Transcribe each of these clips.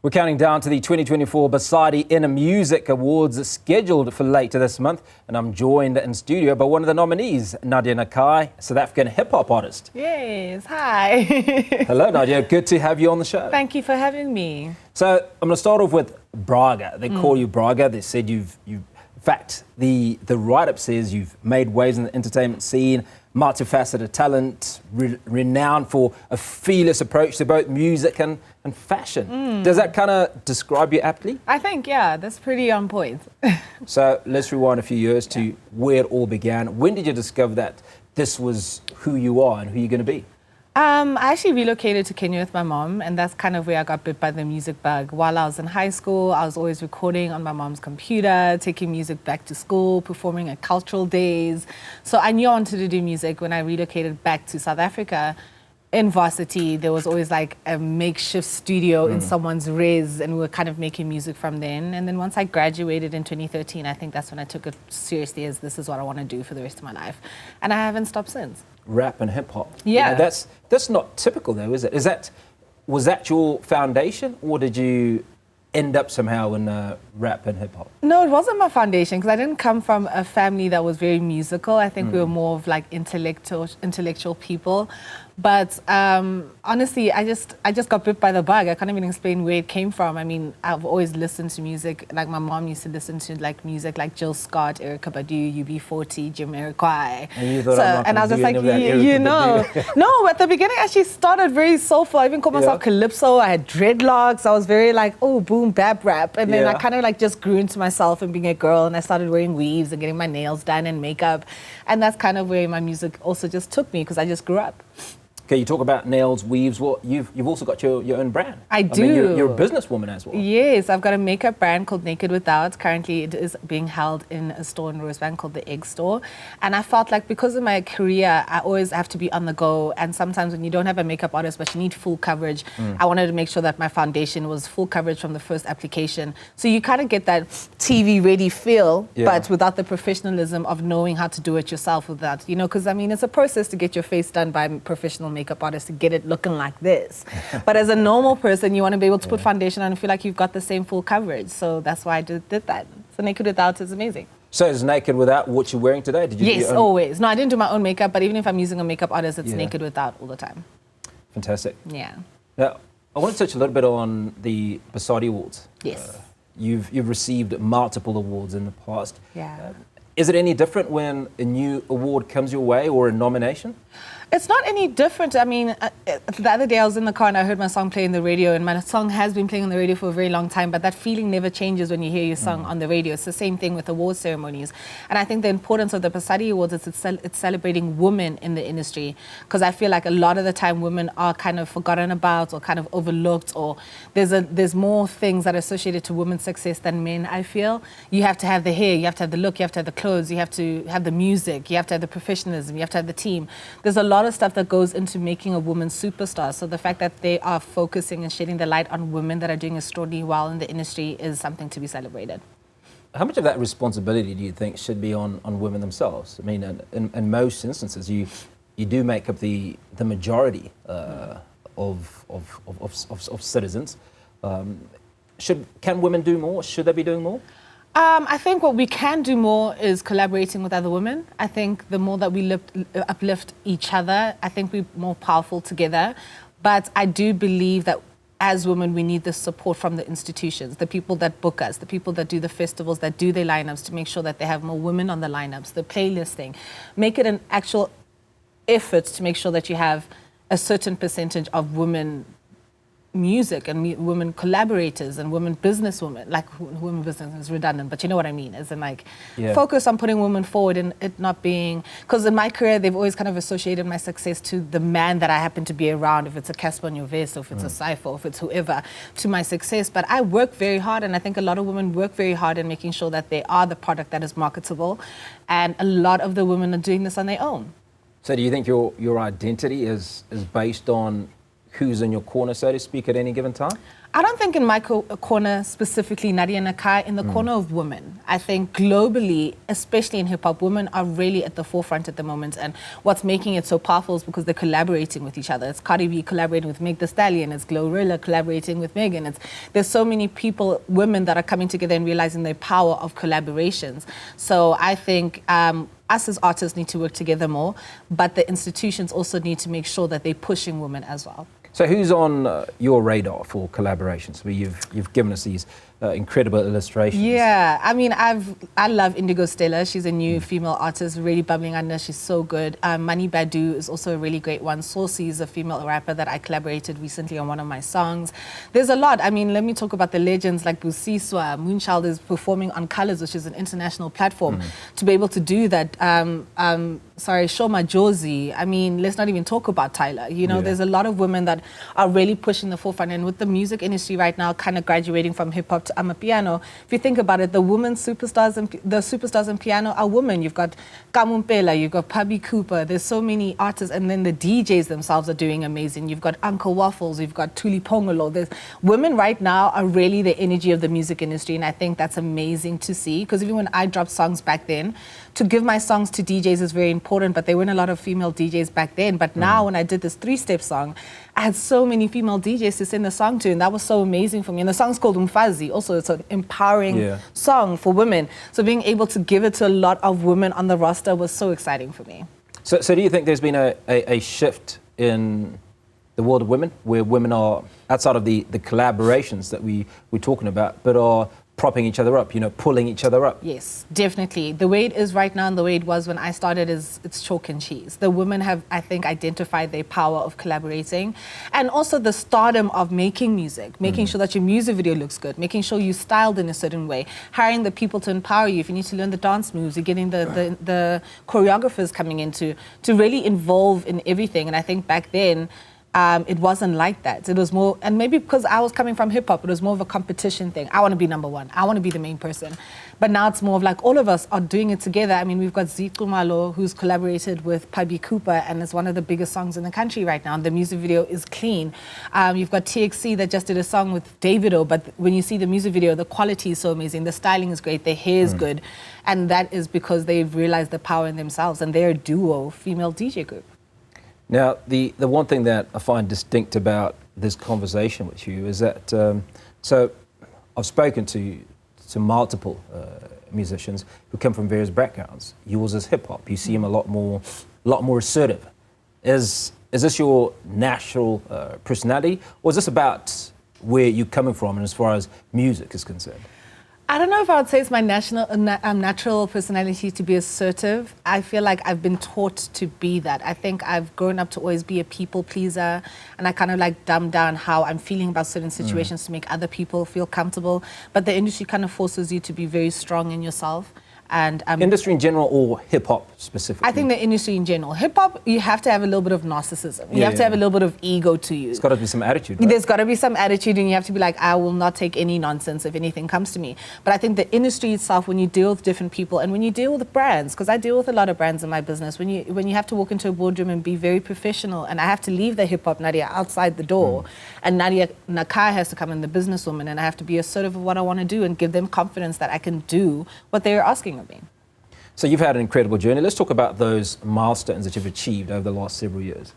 We're counting down to the 2024 Basadi In Music Awards scheduled for later this month, and I'm joined in studio by one of the nominees, Nadia Nakai, South African hip-hop artist. Yes, hi. Hello Nadia, good to have you on the show. Thank you for having me. So I'm going to start off with Braga. They call you Braga. They said you've in fact, the write-up says you've made waves in the entertainment scene, multifaceted talent, renowned for a fearless approach to both music and fashion. Does that kind of describe you aptly? I think, yeah, that's pretty on point. So let's rewind a few years to where it all began. When did you discover that this was who you are and who you're going to be? I actually relocated to Kenya with my mom, and that's kind of where I got bit by the music bug. While I was in high school, I was always recording on my mom's computer, taking music back to school, performing at cultural days. So I knew I wanted to do music. When I relocated back to South Africa, in varsity, there was always like a makeshift studio in someone's res, and we were kind of making music from then. And then once I graduated in 2013, I think that's when I took it seriously as this is what I want to do for the rest of my life. And I haven't stopped since. Rap and hip hop. Yeah. You know, that's not typical though, is it? Was that your foundation, or did you end up somehow in rap and hip hop? No, it wasn't my foundation because I didn't come from a family that was very musical. I think we were more of like intellectual people. But honestly, I just got bit by the bug. I can't even explain where it came from. I mean, I've always listened to music. Like my mom used to listen to like music like Jill Scott, Erykah Badu, UB40, Jamiroquai. And you thought, and I was just like, you know. No, at the beginning I actually started very soulful. I even called myself Calypso. I had dreadlocks. I was very like, oh, boom, bap rap. And then I kind of like just grew into myself and being a girl, and I started wearing weaves and getting my nails done and makeup. And that's kind of where my music also just took me because I just grew up. Okay, you talk about nails, weaves. Well, you've also got your own brand. I do. mean, you're a businesswoman as well. Yes, I've got a makeup brand called Naked Without. Currently, it is being held in a store in Rosebank called the Egg Store. And I felt like because of my career, I always have to be on the go. And sometimes when you don't have a makeup artist, but you need full coverage, I wanted to make sure that my foundation was full coverage from the first application. So you kind of get that TV-ready feel, but without the professionalism of knowing how to do it yourself with that. You know, because I mean, it's a process to get your face done by a professional makeup artist to get it looking like this. But as a normal person, you want to be able to put foundation on and feel like you've got the same full coverage. So that's why I did that. So Naked Without is amazing. So is Naked Without what you're wearing today? Did you Yes, always. No, I didn't do my own makeup, but even if I'm using a makeup artist, it's Naked Without all the time. Fantastic. Yeah. Now, I want to touch a little bit on the Basadi Awards. Yes. You've received multiple awards in the past. Yeah. Is it any different when a new award comes your way or a nomination? It's not any different. I mean, the other day I was in the car and I heard my song play on the radio, and my song has been playing on the radio for a very long time, but that feeling never changes when you hear your song on the radio. It's the same thing with award ceremonies. And I think the importance of the Basadi Awards is it's celebrating women in the industry, because I feel like a lot of the time women are kind of forgotten about or kind of overlooked, or there's more things that are associated to women's success than men, I feel. You have to have the hair, you have to have the look, you have to have the clothes, you have to have the music, you have to have the professionalism, you have to have the team. There's a lot of stuff that goes into making a woman superstar. So the fact that they are focusing and shedding the light on women that are doing extraordinarily well in the industry is something to be celebrated. How much of that responsibility do you think should be on women themselves? I mean, in most instances, you do make up the majority of citizens. Can women do more? Should they be doing more? I think what we can do more is collaborating with other women. I think the more that we uplift each other, I think we're more powerful together. But I do believe that as women, we need the support from the institutions, the people that book us, the people that do the festivals, that do their lineups, to make sure that they have more women on the lineups, the playlisting. Make it an actual effort to make sure that you have a certain percentage of women music and women collaborators and women businesswomen. Like women business is redundant, but you know what I mean, as in like focus on putting women forward and it not being, because in my career they've always kind of associated my success to the man that I happen to be around, if it's a Casper Nyovest, or if it's a Cypher, or if it's whoever, to my success. But I work very hard, and I think a lot of women work very hard in making sure that they are the product that is marketable, and a lot of the women are doing this on their own. So do you think your identity is based on who's in your corner, so to speak, at any given time? I don't think in my corner specifically, Nadia Nakai, in the corner of women. I think globally, especially in hip-hop, women are really at the forefront at the moment. And what's making it so powerful is because they're collaborating with each other. It's Cardi B collaborating with Meg Thee Stallion. It's Glorilla collaborating with Megan. There's so many people, women, that are coming together and realizing the power of collaborations. So I think us as artists need to work together more, but the institutions also need to make sure that they're pushing women as well. So who's on your radar for collaborations? Where you've given us these incredible illustrations. Yeah, I mean, I love Indigo Stella. She's a new female artist, really bubbling under. She's so good. Mani Badu is also a really great one. Saucy is a female rapper that I collaborated recently on one of my songs. There's a lot. I mean, let me talk about the legends like Busiswa. Moonchild is performing on Colors, which is an international platform. To be able to do that, Shoma Josie. I mean, let's not even talk about Tyler. You know, there's a lot of women that are really pushing the forefront. And with the music industry right now kind of graduating from hip-hop to amapiano, if you think about it, the women superstars and the superstars in piano are women. You've got Kamumpela, you've got Pabi Cooper, there's so many artists, and then the DJs themselves are doing amazing. You've got Uncle Waffles, you've got Tuli Pongolo. There's women right now are really the energy of the music industry, and I think that's amazing to see, because even when I dropped songs back then, to give my songs to DJs is very important, but there weren't a lot of female DJs back then. But now when I did this 3-step song, I had so many female DJs to send the song to, and that was so amazing for me. And the song's called Umfazi. Also, it's an empowering song for women. So being able to give it to a lot of women on the roster was so exciting for me. So do you think there's been a shift in the world of women, where women are, outside of the collaborations that we're talking about, but are propping each other up, you know, pulling each other up? Yes, definitely. The way it is right now and the way it was when I started it's chalk and cheese. The women have, I think, identified their power of collaborating, and also the stardom of making music, making sure that your music video looks good, making sure you styled in a certain way, hiring the people to empower you. If you need to learn the dance moves, you're getting the choreographers coming in to really involve in everything. And I think back then, it wasn't like that. It was more, and maybe because I was coming from hip hop, it was more of a competition thing. I want to be number one. I want to be the main person. But now it's more of like all of us are doing it together. I mean, we've got Zico Malo, who's collaborated with Pabi Cooper, and it's one of the biggest songs in the country right now. And the music video is clean. You've got TXC that just did a song with Davido, but when you see the music video, the quality is so amazing. The styling is great. The hair is good. And that is because they've realized the power in themselves, and they're a duo female DJ group. Now, the one thing that I find distinct about this conversation with you is that, so I've spoken to multiple musicians who come from various backgrounds. Yours is hip hop. You seem a lot more assertive. Is this your natural personality, or is this about where you're coming from and as far as music is concerned? I don't know if I would say it's my natural personality to be assertive. I feel like I've been taught to be that. I think I've grown up to always be a people pleaser, and I kind of like dumb down how I'm feeling about certain situations to make other people feel comfortable. But the industry kind of forces you to be very strong in yourself. And industry in general, or hip hop specifically? I think the industry in general. Hip hop, you have to have a little bit of narcissism. You have to have a little bit of ego to you. There's got to be some attitude, right? There's got to be some attitude, and you have to be like, I will not take any nonsense if anything comes to me. But I think the industry itself, when you deal with different people and when you deal with brands, because I deal with a lot of brands in my business, when you have to walk into a boardroom and be very professional, and I have to leave the hip hop Nadia outside the door, and Nadia Nakai has to come in, the businesswoman, and I have to be assertive of what I want to do and give them confidence that I can do what they're asking of me. So you've had an incredible journey. Let's talk about those milestones that you've achieved over the last several years.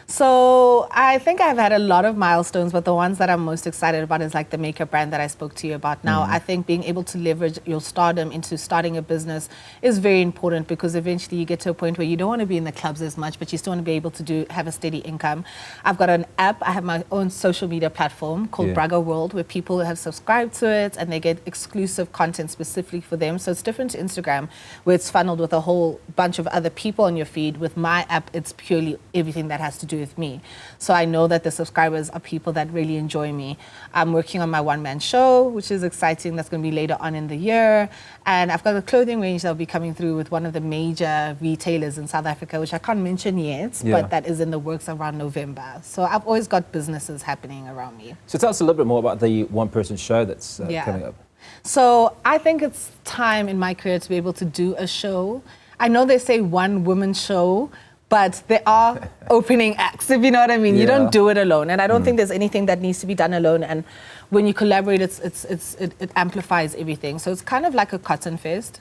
So I think I've had a lot of milestones, but the ones that I'm most excited about is like the makeup brand that I spoke to you about now. I think being able to leverage your stardom into starting a business is very important, because eventually you get to a point where you don't want to be in the clubs as much, but you still want to be able to have a steady income. I've got an app. I have my own social media platform called Braga World, where people have subscribed to it and they get exclusive content specifically for them. So it's different to Instagram, where it's funneled with a whole bunch of other people on your feed. With my app, it's purely everything that has to do with me. So I know that the subscribers are people that really enjoy me. I'm working on my one-man show, which is exciting. That's going to be later on in the year. And I've got a clothing range that will be coming through with one of the major retailers in South Africa, which I can't mention yet, but that is in the works around November. So I've always got businesses happening around me. So tell us a little bit more about the one-person show that's coming up. So I think it's time in my career to be able to do a show. I know they say one woman show, but there are opening acts, if you know what I mean. You Yeah. don't do it alone, and I don't think there's anything that needs to be done alone. And when you collaborate, it amplifies everything. So it's kind of like a cotton fest.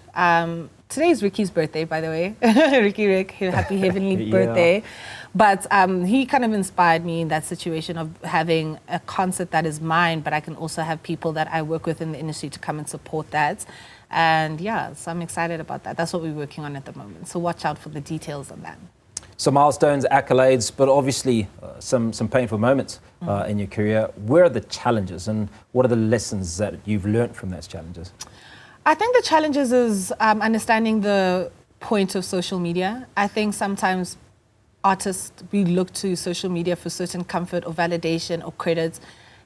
Today is Ricky's birthday, by the way. Rick, happy heavenly Yeah. birthday. But he kind of inspired me in that situation of having a concert that is mine, but I can also have people that I work with in the industry to come and support that. And yeah, so I'm excited about that. That's what we're working on at the moment. So watch out for the details on that. So milestones, accolades, but obviously some painful moments in your career. Where are the challenges and what are the lessons that you've learned from those challenges? I think the challenges is understanding the point of social media. I think sometimes artists, we look to social media for certain comfort or validation or credit.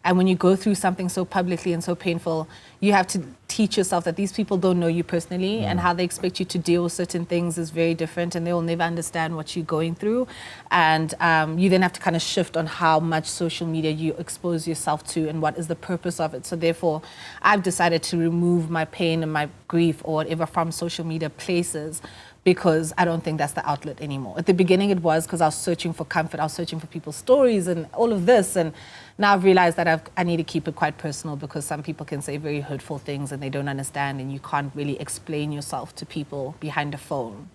And when you go through something so publicly and so painful, you have to teach yourself that these people don't know you personally and how they expect you to deal with certain things is very different and they will never understand what you're going through. And you then have to kind of shift on how much social media you expose yourself to and what is the purpose of it. So therefore, I've decided to remove my pain and my grief or whatever from social media places because I don't think that's the outlet anymore. At the beginning it was because I was searching for comfort, I was searching for people's stories and all of this, and now I've realized that I need to keep it quite personal because some people can say very hurtful things and they don't understand and you can't really explain yourself to people behind a phone.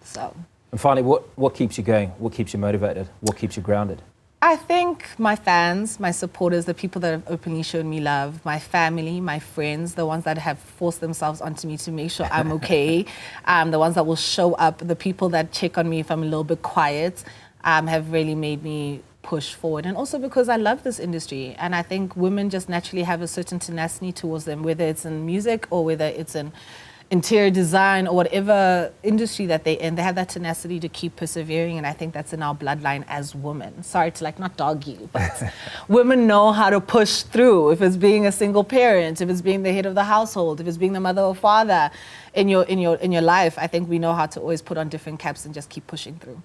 So. And finally, what keeps you going? What keeps you motivated? What keeps you grounded? I think my fans, my supporters, the people that have openly shown me love, my family, my friends, the ones that have forced themselves onto me to make sure I'm okay, the ones that will show up, the people that check on me if I'm a little bit quiet, have really made me push forward. And also because I love this industry and I think women just naturally have a certain tenacity towards them, whether it's in music or whether it's in interior design or whatever industry that they're in, they have that tenacity to keep persevering, and I think that's in our bloodline as women. Sorry to not dog you, but women know how to push through. If it's being a single parent, if it's being the head of the household, if it's being the mother or father in your life, I think we know how to always put on different caps and just keep pushing through.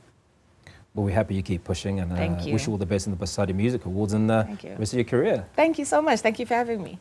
Well, we're happy you keep pushing and Thank you. wish you all the best in the Basadi Music Awards and the rest of your career. Thank you so much. Thank you for having me.